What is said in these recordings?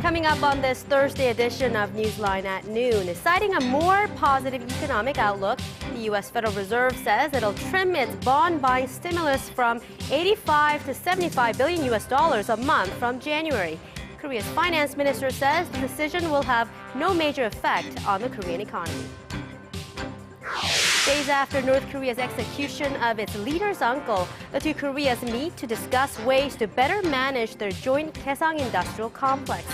Coming up on this Thursday edition of Newsline at noon, citing a more positive economic outlook, the U.S. Federal Reserve says it'll trim its bond buying stimulus from 85 to 75 billion U.S. dollars a month from January. Korea's finance minister says the decision will have no major effect on the Korean economy. Days after North Korea's execution of its leader's uncle, the two Koreas meet to discuss ways to better manage their joint Gaeseong Industrial Complex.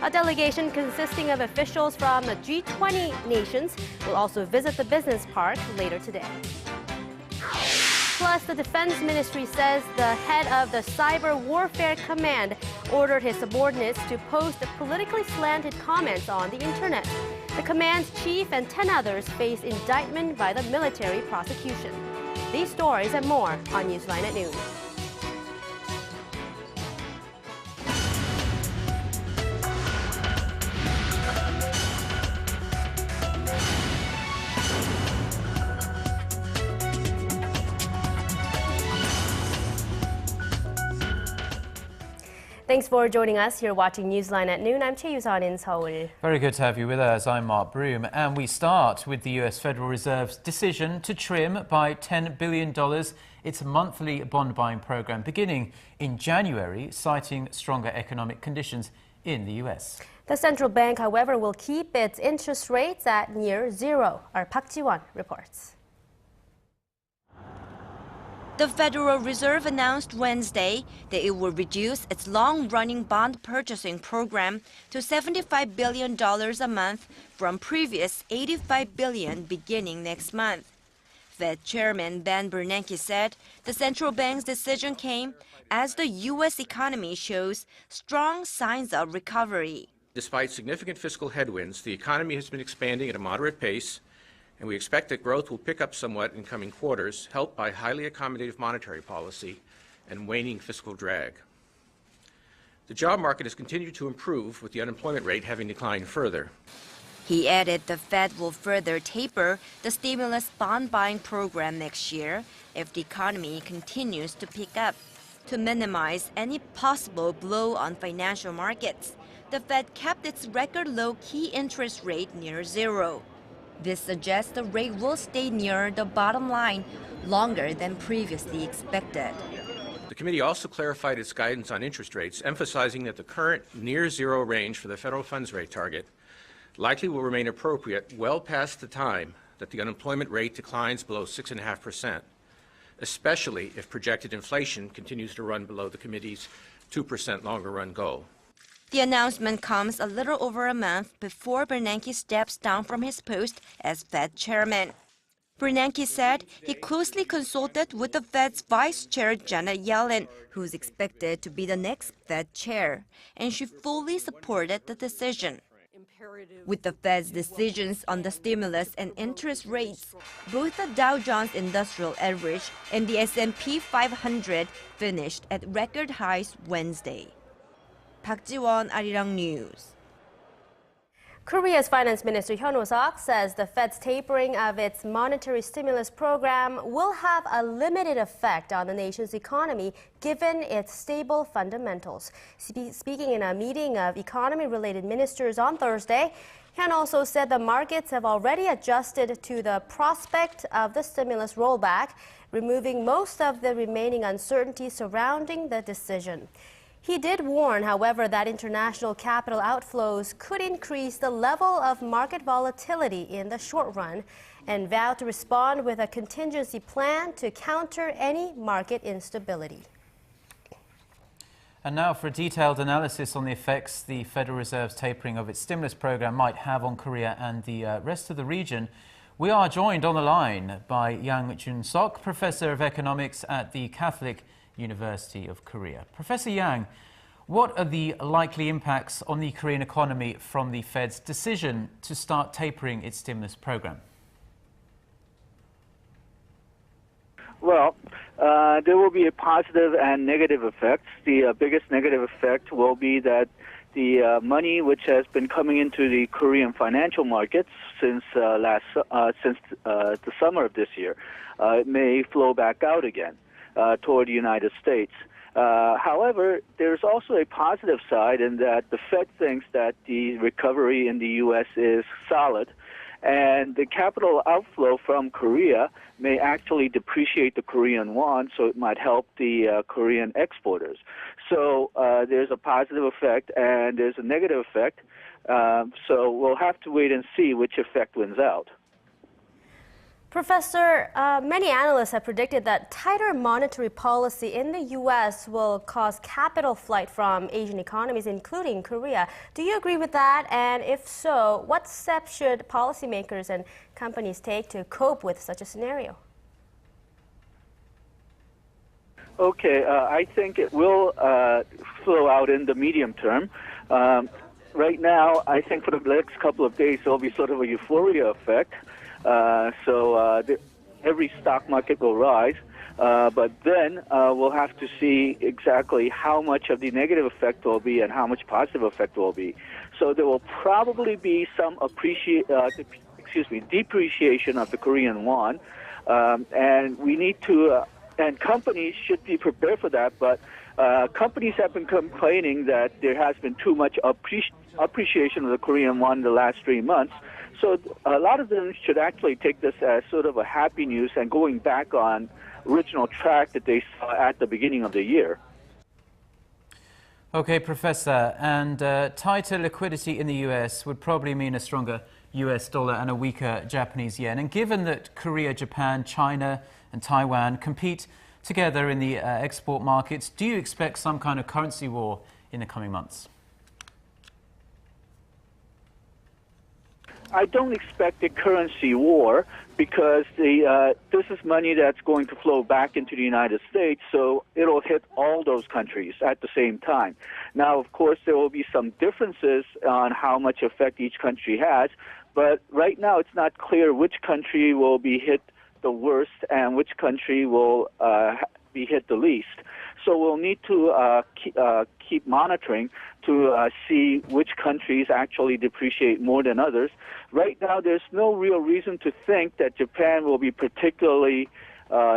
A delegation consisting of officials from the G20 nations will also visit the business park later today. Plus, the Defense Ministry says the head of the Cyber Warfare Command ordered his subordinates to post politically slanted comments on the internet. The command's chief and 10 others face indictment by the military prosecution. These stories and more on Newsline at noon. Thanks for joining us. You're watching Newsline at noon. I'm Chae Yusan in Seoul. Very good to have you with us. I'm Mark Broom. And we start with the U.S. Federal Reserve's decision to trim by $10 billion its monthly bond buying program beginning in January, citing stronger economic conditions in the U.S. The central bank, however, will keep its interest rates at near zero. Our Park Ji-won reports. The Federal Reserve announced Wednesday that it will reduce its long-running bond purchasing program to $75 billion a month from previous $85 billion beginning next month. Fed Chairman Ben Bernanke said the central bank's decision came as the U.S. economy shows strong signs of recovery. Despite significant fiscal headwinds, the economy has been expanding at a moderate pace, and we expect that growth will pick up somewhat in coming quarters, helped by highly accommodative monetary policy and waning fiscal drag. The job market has continued to improve, with the unemployment rate having declined further. He added the Fed will further taper the stimulus bond buying program next year if the economy continues to pick up. To minimize any possible blow on financial markets, the Fed kept its record low key interest rate near zero. This suggests the rate will stay near the bottom line longer than previously expected. The committee also clarified its guidance on interest rates, emphasizing that the current near-zero range for the federal funds rate target likely will remain appropriate well past the time that the unemployment rate declines below 6.5%, especially if projected inflation continues to run below the committee's 2% longer-run goal. The announcement comes a little over a month before Bernanke steps down from his post as Fed chairman. Bernanke said he closely consulted with the Fed's vice chair Janet Yellen, who's expected to be the next Fed chair, and she fully supported the decision. With the Fed's decisions on the stimulus and interest rates, both the Dow Jones Industrial Average and the S&P 500 finished at record highs Wednesday. Park Ji-won, Arirang News. Korea's Finance Minister Hyun Ho-seok says the Fed's tapering of its monetary stimulus program will have a limited effect on the nation's economy given its stable fundamentals. Speaking in a meeting of economy-related ministers on Thursday, Hyun also said the markets have already adjusted to the prospect of the stimulus rollback, removing most of the remaining uncertainty surrounding the decision. He did warn, however, that international capital outflows could increase the level of market volatility in the short run and vowed to respond with a contingency plan to counter any market instability. And now for a detailed analysis on the effects the Federal Reserve's tapering of its stimulus program might have on Korea and the rest of the region, we are joined on the line by Yang Jun-sok, Professor of Economics at the Catholic University of Korea. Professor Yang, what are the likely impacts on the Korean economy from the Fed's decision to start tapering its stimulus program? Well, there will be a positive and negative effects. The biggest negative effect will be that the money which has been coming into the Korean financial markets since the summer of this year may flow back out again toward the United States. However, there's also a positive side in that the Fed thinks that the recovery in the U.S. is solid, and the capital outflow from Korea may actually depreciate the Korean won, so it might help the Korean exporters. So there's a positive effect and there's a negative effect. So we'll have to wait and see which effect wins out. Professor, many analysts have predicted that tighter monetary policy in the U.S. will cause capital flight from Asian economies, including Korea. Do you agree with that? And if so, what steps should policymakers and companies take to cope with such a scenario? Okay, I think it will flow out in the medium term. Right now, I think for the next couple of days, there will be sort of a euphoria effect. So every stock market will rise, but then we'll have to see exactly how much of the negative effect will be and how much positive effect will be. So there will probably be some depreciation of the Korean won, and we need to, and companies should be prepared for that. But companies have been complaining that there has been too much appreciation of the Korean won in the last 3 months. So a lot of them should actually take this as sort of a happy news and going back on original track that they saw at the beginning of the year. Okay, Professor, and tighter liquidity in the U.S. would probably mean a stronger U.S. dollar and a weaker Japanese yen. And given that Korea, Japan, China and Taiwan compete together in the export markets, do you expect some kind of currency war in the coming months? I don't expect a currency war because this is money that's going to flow back into the United States, so it'll hit all those countries at the same time. Now, of course, there will be some differences on how much effect each country has, but right now it's not clear which country will be hit the worst and which country will be hit the least. So we'll need to keep monitoring to see which countries actually depreciate more than others. Right now, there's no real reason to think that Japan will be particularly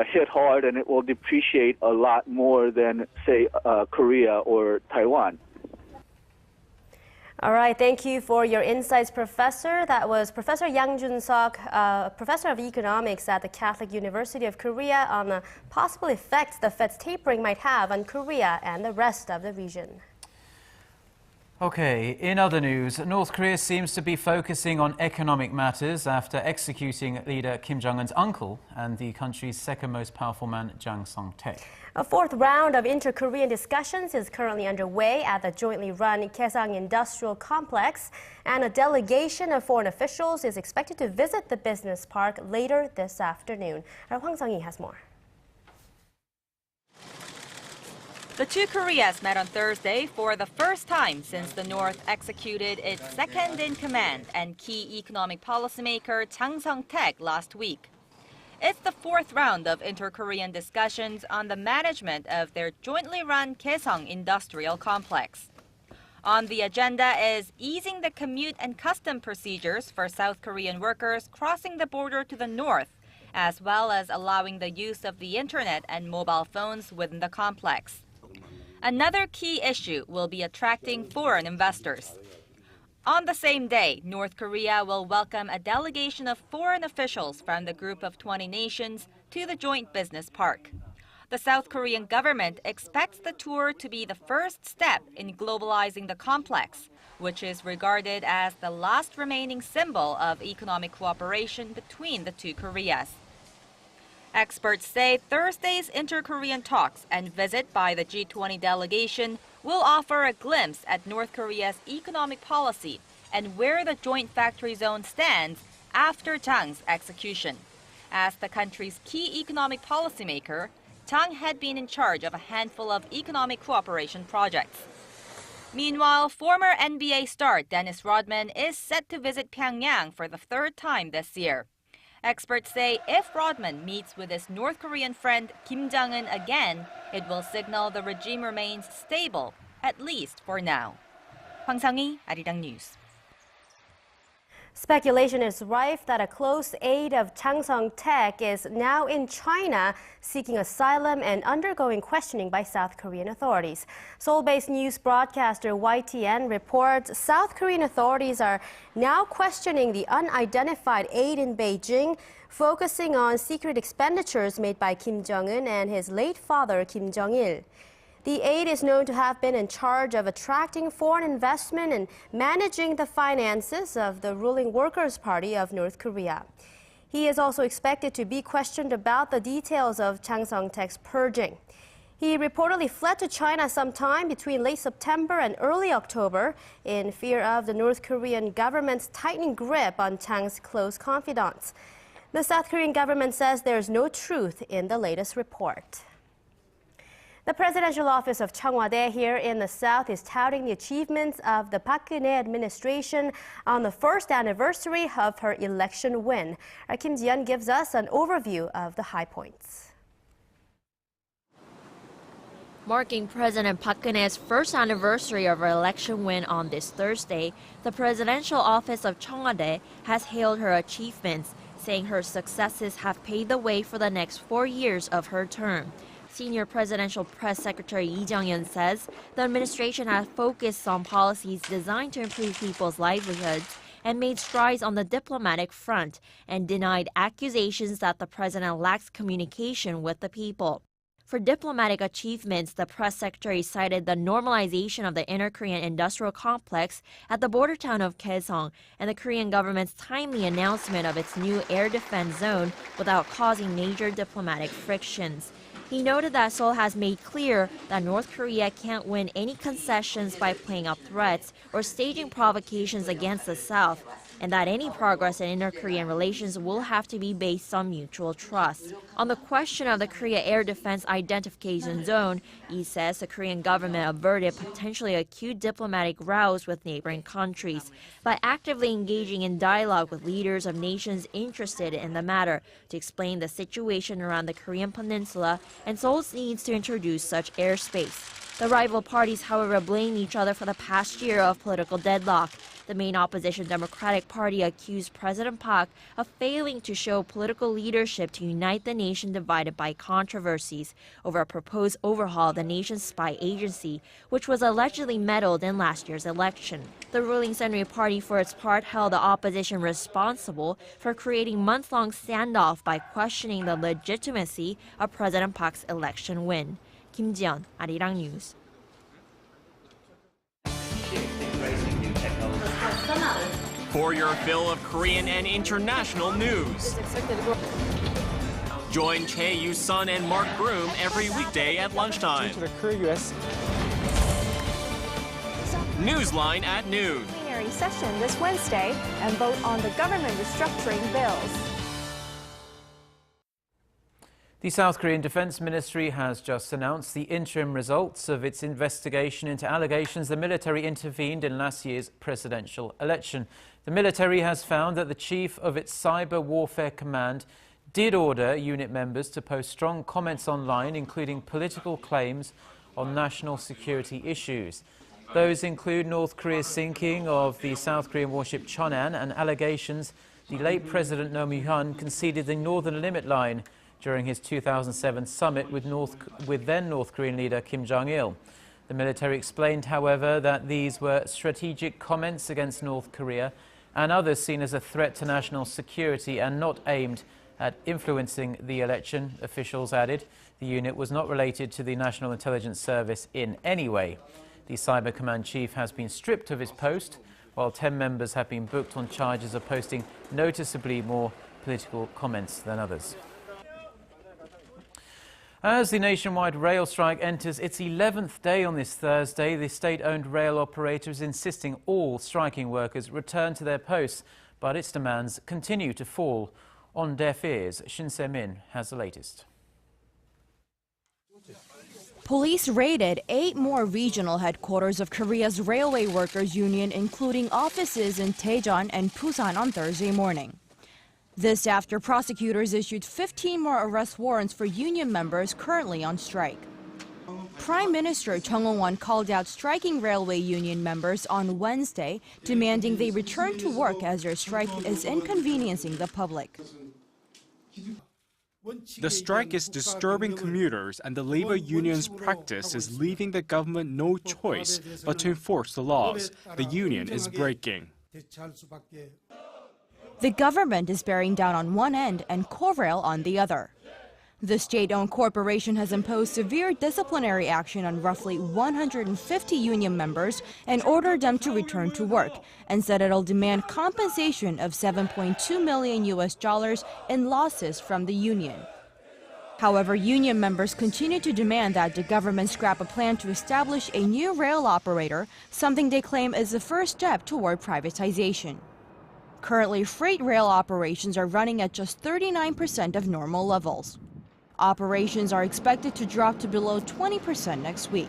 hit hard and it will depreciate a lot more than, say, Korea or Taiwan. All right, thank you for your insights, Professor. That was Professor Yang Jun-sok, Professor of Economics at the Catholic University of Korea, on the possible effects the Fed's tapering might have on Korea and the rest of the region. Okay, in other news, North Korea seems to be focusing on economic matters after executing leader Kim Jong-un's uncle and the country's second most powerful man, Jang Song-taek. A fourth round of inter-Korean discussions is currently underway at the jointly run Gaeseong Industrial Complex, and a delegation of foreign officials is expected to visit the business park later this afternoon. Our Hwang Sung-hee has more. The two Koreas met on Thursday for the first time since the North executed its second-in-command and key economic policymaker Jang Song-taek last week. It's the fourth round of inter-Korean discussions on the management of their jointly run Gaeseong Industrial Complex. On the agenda is easing the commute and custom procedures for South Korean workers crossing the border to the north, as well as allowing the use of the internet and mobile phones within the complex. Another key issue will be attracting foreign investors. On the same day, North Korea will welcome a delegation of foreign officials from the group of 20 nations to the joint business park. The South Korean government expects the tour to be the first step in globalizing the complex, which is regarded as the last remaining symbol of economic cooperation between the two Koreas. Experts say Thursday's inter-Korean talks and visit by the G20 delegation will offer a glimpse at North Korea's economic policy and where the joint factory zone stands after Jang's execution. As the country's key economic policymaker, Jang had been in charge of a handful of economic cooperation projects. Meanwhile, former NBA star Dennis Rodman is set to visit Pyongyang for the third time this year. Experts say if Rodman meets with his North Korean friend Kim Jong-un again, it will signal the regime remains stable, at least for now. Hwang Sung-hee, Arirang News. Speculation is rife that a close aide of Chang Song-taek is now in China seeking asylum and undergoing questioning by South Korean authorities. Seoul-based news broadcaster YTN reports South Korean authorities are now questioning the unidentified aide in Beijing, focusing on secret expenditures made by Kim Jong-un and his late father, Kim Jong-il. The aide is known to have been in charge of attracting foreign investment and managing the finances of the ruling Workers' Party of North Korea. He is also expected to be questioned about the details of Chang Song-taek's purging. He reportedly fled to China sometime between late September and early October in fear of the North Korean government's tightening grip on Chang's close confidants. The South Korean government says there is no truth in the latest report. The presidential office of Cheongwade here in the south is touting the achievements of the Park Geun-hye administration on the first anniversary of her election win. Our Kim Ji-yeon gives us an overview of the high points. Marking President Park Geun-hye's first anniversary of her election win on this Thursday, the presidential office of Cheongwade has hailed her achievements, saying her successes have paved the way for the next 4 years of her term. Senior Presidential Press Secretary Lee Jung-yeon says the administration has focused on policies designed to improve people's livelihoods and made strides on the diplomatic front and denied accusations that the president lacks communication with the people. For diplomatic achievements, the press secretary cited the normalization of the Inner-Korean Industrial Complex at the border town of Gaeseong and the Korean government's timely announcement of its new air defense zone without causing major diplomatic frictions. He noted that Seoul has made clear that North Korea can't win any concessions by playing up threats or staging provocations against the South, and that any progress in inter-Korean relations will have to be based on mutual trust. On the question of the Korea Air Defense Identification Zone, Lee says the Korean government averted potentially acute diplomatic rows with neighboring countries by actively engaging in dialogue with leaders of nations interested in the matter to explain the situation around the Korean peninsula and Seoul's needs to introduce such airspace. The rival parties, however, blame each other for the past year of political deadlock. The main opposition Democratic Party accused President Park of failing to show political leadership to unite the nation divided by controversies over a proposed overhaul of the nation's spy agency, which was allegedly meddled in last year's election. The ruling Century Party, for its part, held the opposition responsible for creating month-long standoff by questioning the legitimacy of President Park's election win. Kim Ji-yeon, Arirang News. For your fill of Korean and international news. Join Chae Yu-sun and Mark Broom every weekday at lunchtime. NEWSLINE at noon. Plenary session this Wednesday and vote on the government restructuring bills. The South Korean Defense Ministry has just announced the interim results of its investigation into allegations the military intervened in last year's presidential election. The military has found that the chief of its cyber warfare command did order unit members to post strong comments online, including political claims on national security issues. Those include North Korea's sinking of the South Korean warship Cheonan and allegations the late President Roh Moo-hyun conceded the northern limit line during his 2007 summit with then North Korean leader Kim Jong-il. The military explained, however, that these were strategic comments against North Korea and others seen as a threat to national security and not aimed at influencing the election. Officials added the unit was not related to the National Intelligence Service in any way. The Cyber Command Chief has been stripped of his post, while 10 members have been booked on charges of posting noticeably more political comments than others. As the nationwide rail strike enters its 11th day on this Thursday, the state-owned rail operator is insisting all striking workers return to their posts, but its demands continue to fall on deaf ears. Shin Se-min has the latest. Police raided 8 more regional headquarters of Korea's Railway Workers Union, including offices in Daejeon and Busan on Thursday morning. This after prosecutors issued 15 more arrest warrants for union members currently on strike. Prime Minister Chung On-won called out striking railway union members on Wednesday, demanding they return to work as their strike is inconveniencing the public. The strike is disturbing commuters, and the labor union's practice is leaving the government no choice but to enforce the laws the union is breaking. The government is bearing down on one end and Korail on the other. The state-owned corporation has imposed severe disciplinary action on roughly 150 union members and ordered them to return to work, and said it'll demand compensation of $7.2 million in losses from the union. However, union members continue to demand that the government scrap a plan to establish a new rail operator, something they claim is the first step toward privatization. Currently, freight rail operations are running at just 39% of normal levels. Operations are expected to drop to below 20% next week.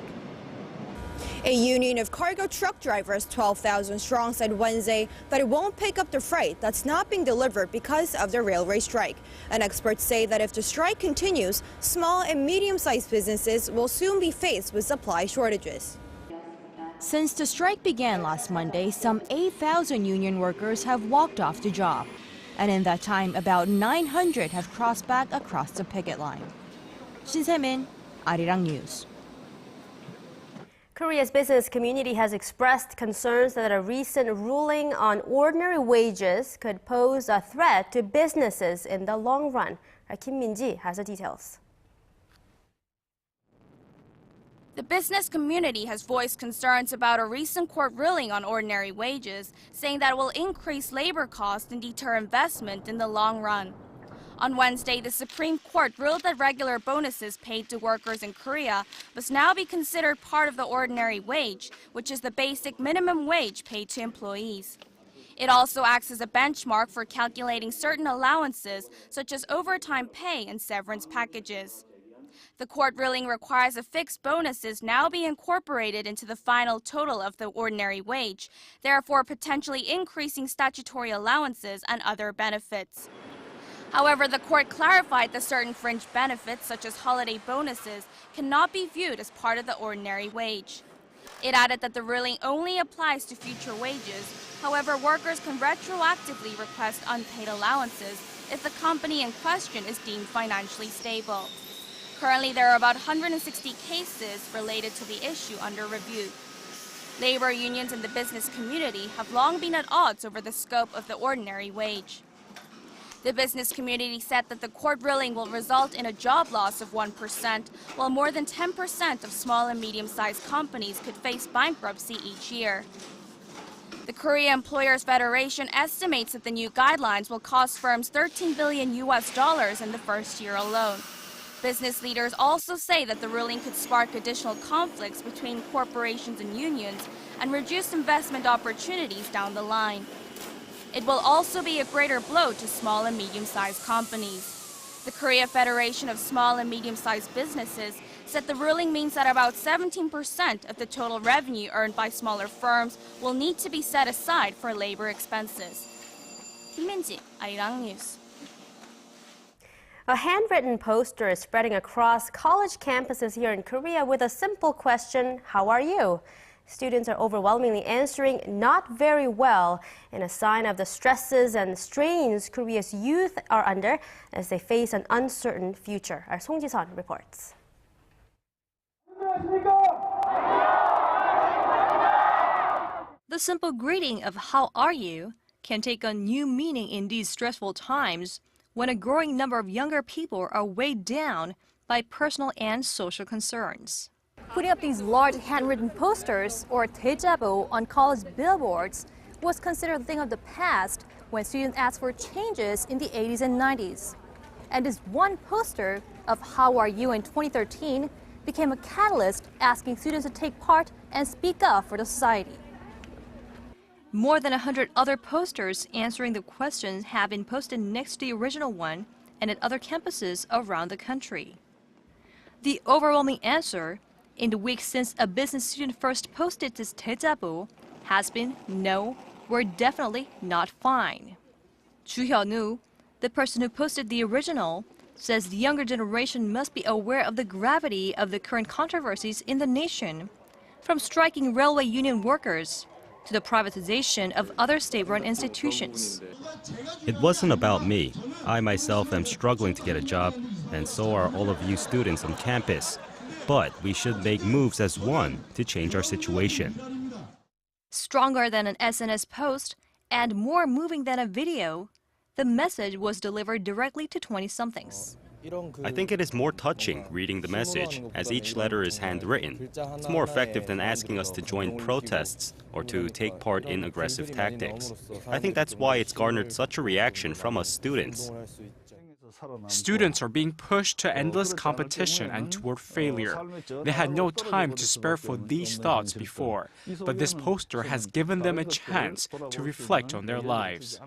A union of cargo truck drivers, 12,000 strong, said Wednesday that it won't pick up the freight that's not being delivered because of the railway strike. And experts say that if the strike continues, small and medium-sized businesses will soon be faced with supply shortages. Since the strike began last Monday, some 8,000 union workers have walked off the job. And in that time, about 900 have crossed back across the picket line. Shin Se-min, Arirang News. Korea's business community has expressed concerns that a recent ruling on ordinary wages could pose a threat to businesses in the long run. Kim Min-ji has the details. The business community has voiced concerns about a recent court ruling on ordinary wages, saying that it will increase labor costs and deter investment in the long run. On Wednesday, the Supreme Court ruled that regular bonuses paid to workers in Korea must now be considered part of the ordinary wage, which is the basic minimum wage paid to employees. It also acts as a benchmark for calculating certain allowances, such as overtime pay and severance packages. The court ruling requires that fixed bonuses now be incorporated into the final total of the ordinary wage, therefore potentially increasing statutory allowances and other benefits. However, the court clarified that certain fringe benefits, such as holiday bonuses, cannot be viewed as part of the ordinary wage. It added that the ruling only applies to future wages. However, workers can retroactively request unpaid allowances if the company in question is deemed financially stable. Currently, there are about 160 cases related to the issue under review. Labor unions in the business community have long been at odds over the scope of the ordinary wage. The business community said that the court ruling will result in a job loss of 1%, while more than 10% of small and medium-sized companies could face bankruptcy each year. The Korea Employers Federation estimates that the new guidelines will cost firms $13 billion in the first year alone. Business leaders also say that the ruling could spark additional conflicts between corporations and unions and reduce investment opportunities down the line. It will also be a greater blow to small and medium-sized companies. The Korea Federation of Small and Medium-Sized Businesses said the ruling means that about 17% of the total revenue earned by smaller firms will need to be set aside for labor expenses. Kim Min-ji, Arirang News. A handwritten poster is spreading across college campuses here in Korea with a simple question, "How are you?" Students are overwhelmingly answering not very well, in a sign of the stresses and strains Korea's youth are under as they face an uncertain future. Our Song Ji-sun reports. The simple greeting of "How are you?" can take on new meaning in these stressful times when a growing number of younger people are weighed down by personal and social concerns. Putting up these large handwritten posters, or daejabo, on college billboards was considered a thing of the past when students asked for changes in the 80s and 90s. And this one poster of "How are you?" in 2013 became a catalyst asking students to take part and speak up for the society. More than 100 other posters answering the questions have been posted next to the original one and at other campuses around the country. The overwhelming answer in the week since a business student first posted this daejabo has been "No, we're definitely not fine." Ju Hyun-woo, the person who posted the original, says the younger generation must be aware of the gravity of the current controversies in the nation, from striking railway union workers to the privatization of other state-run institutions. It wasn't about me. I myself am struggling to get a job, and so are all of you students on campus. But we should make moves as one to change our situation. Stronger than an SNS post and more moving than a video, the message was delivered directly to 20-somethings. I think it is more touching reading the message, as each letter is handwritten. It's more effective than asking us to join protests or to take part in aggressive tactics. I think that's why it's garnered such a reaction from us students. Students are being pushed to endless competition and toward failure. They had no time to spare for these thoughts before, but this poster has given them a chance to reflect on their lives.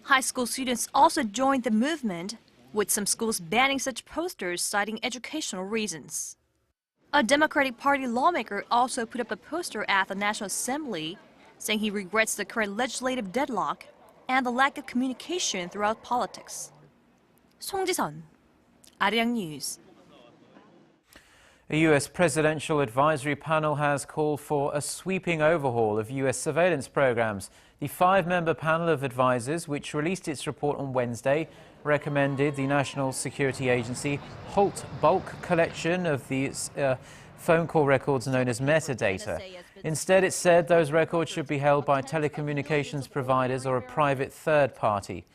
High school students also joined the movement, with some schools banning such posters citing educational reasons. A Democratic Party lawmaker also put up a poster at the National Assembly, saying he regrets the current legislative deadlock and the lack of communication throughout politics. 송지선, Arirang News. A U.S. presidential advisory panel has called for a sweeping overhaul of U.S. surveillance programs. The 5-member panel of advisors, which released its report on Wednesday, recommended the National Security Agency halt bulk collection of these phone call records known as metadata. Instead, it said those records should be held by telecommunications providers or a private third party.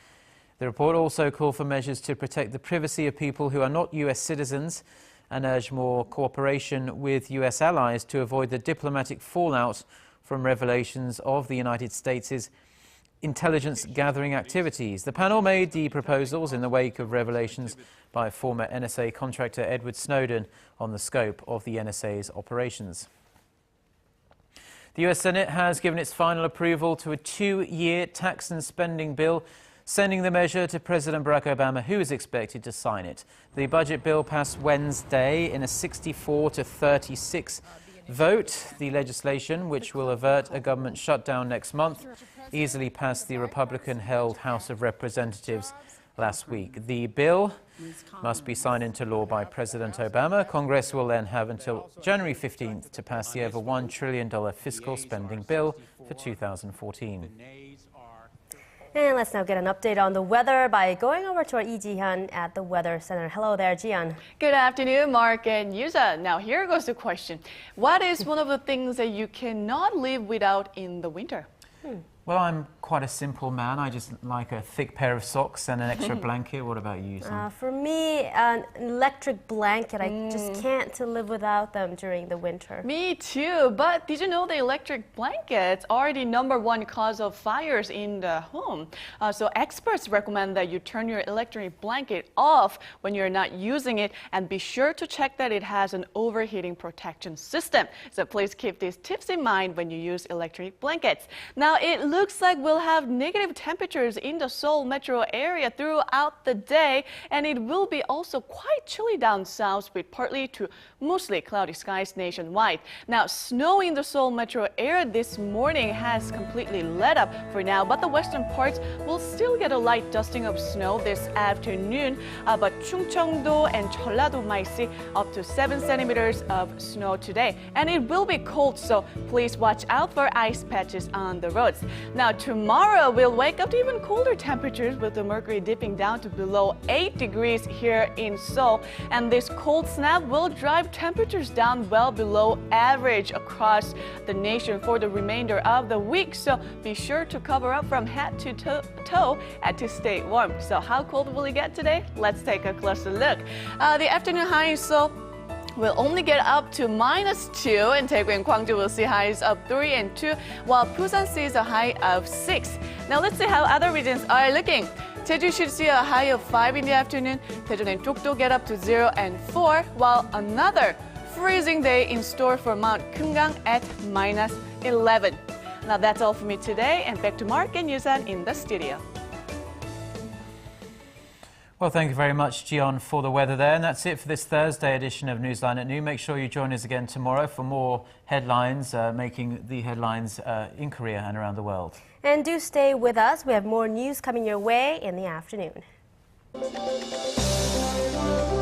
The report also called for measures to protect the privacy of people who are not U.S. citizens and urged more cooperation with U.S. allies to avoid the diplomatic fallout from revelations of the United States' intelligence gathering activities. The panel made the proposals in the wake of revelations by former NSA contractor Edward Snowden on the scope of the NSA's operations. The U.S. Senate has given its final approval to a 2-year tax and spending bill, sending the measure to President Barack Obama, who is expected to sign it. The budget bill passed Wednesday in a 64-36 vote. The legislation, which will avert a government shutdown next month, easily passed the Republican-held House of Representatives last week. The bill must be signed into law by President Obama. Congress will then have until January 15th to pass the over $1 trillion fiscal spending bill for 2014. And let's now get an update on the weather by going over to our Lee Ji-hyun at the Weather Center. Hello there, Jihyun. Good afternoon, Mark and Yusa. Now here goes the question. What is one of the things that you cannot live without in the winter? Well, I'm quite a simple man. I just like a thick pair of socks and an extra blanket. What about you, Sam? For me, an electric blanket. I just can't live without them during the winter. Me too, but did you know the electric blankets are the #1 cause of fires in the home? So experts recommend that you turn your electric blanket off when you're not using it and be sure to check that it has an overheating protection system. So please keep these tips in mind when you use electric blankets. Now, it looks like we'll have negative temperatures in the Seoul metro area throughout the day, and it will be also quite chilly down south with partly to mostly cloudy skies nationwide. Now, snow in the Seoul metro area this morning has completely let up for now, but the western parts will still get a light dusting of snow this afternoon. But Chungcheongdo and Jeollado might see up to 7 centimeters of snow today, and it will be cold, so please watch out for ice patches on the roads. Now, tomorrow we'll wake up to even colder temperatures with the mercury dipping down to below 8 degrees here in Seoul. And this cold snap will drive temperatures down well below average across the nation for the remainder of the week. So be sure to cover up from head to toe and to stay warm. So how cold will it get today? Let's take a closer look. The afternoon high in Seoul will only get up to -2, and Daegu and Gwangju will see highs of 3 and 2, while Busan sees a high of 6. Now let's see how other regions are looking. Jeju should see a high of 5 in the afternoon. Daejeon and Dokdo get up to 0 and 4, while another freezing day in store for Mount Kumgang at -11. Now that's all for me today, and back to Mark and Yusan in the studio. Well, thank you very much, Gian, for the weather there. And that's it for this Thursday edition of Newsline at Noon. Make sure you join us again tomorrow for more headlines, making the headlines in Korea and around the world. And do stay with us. We have more news coming your way in the afternoon. you.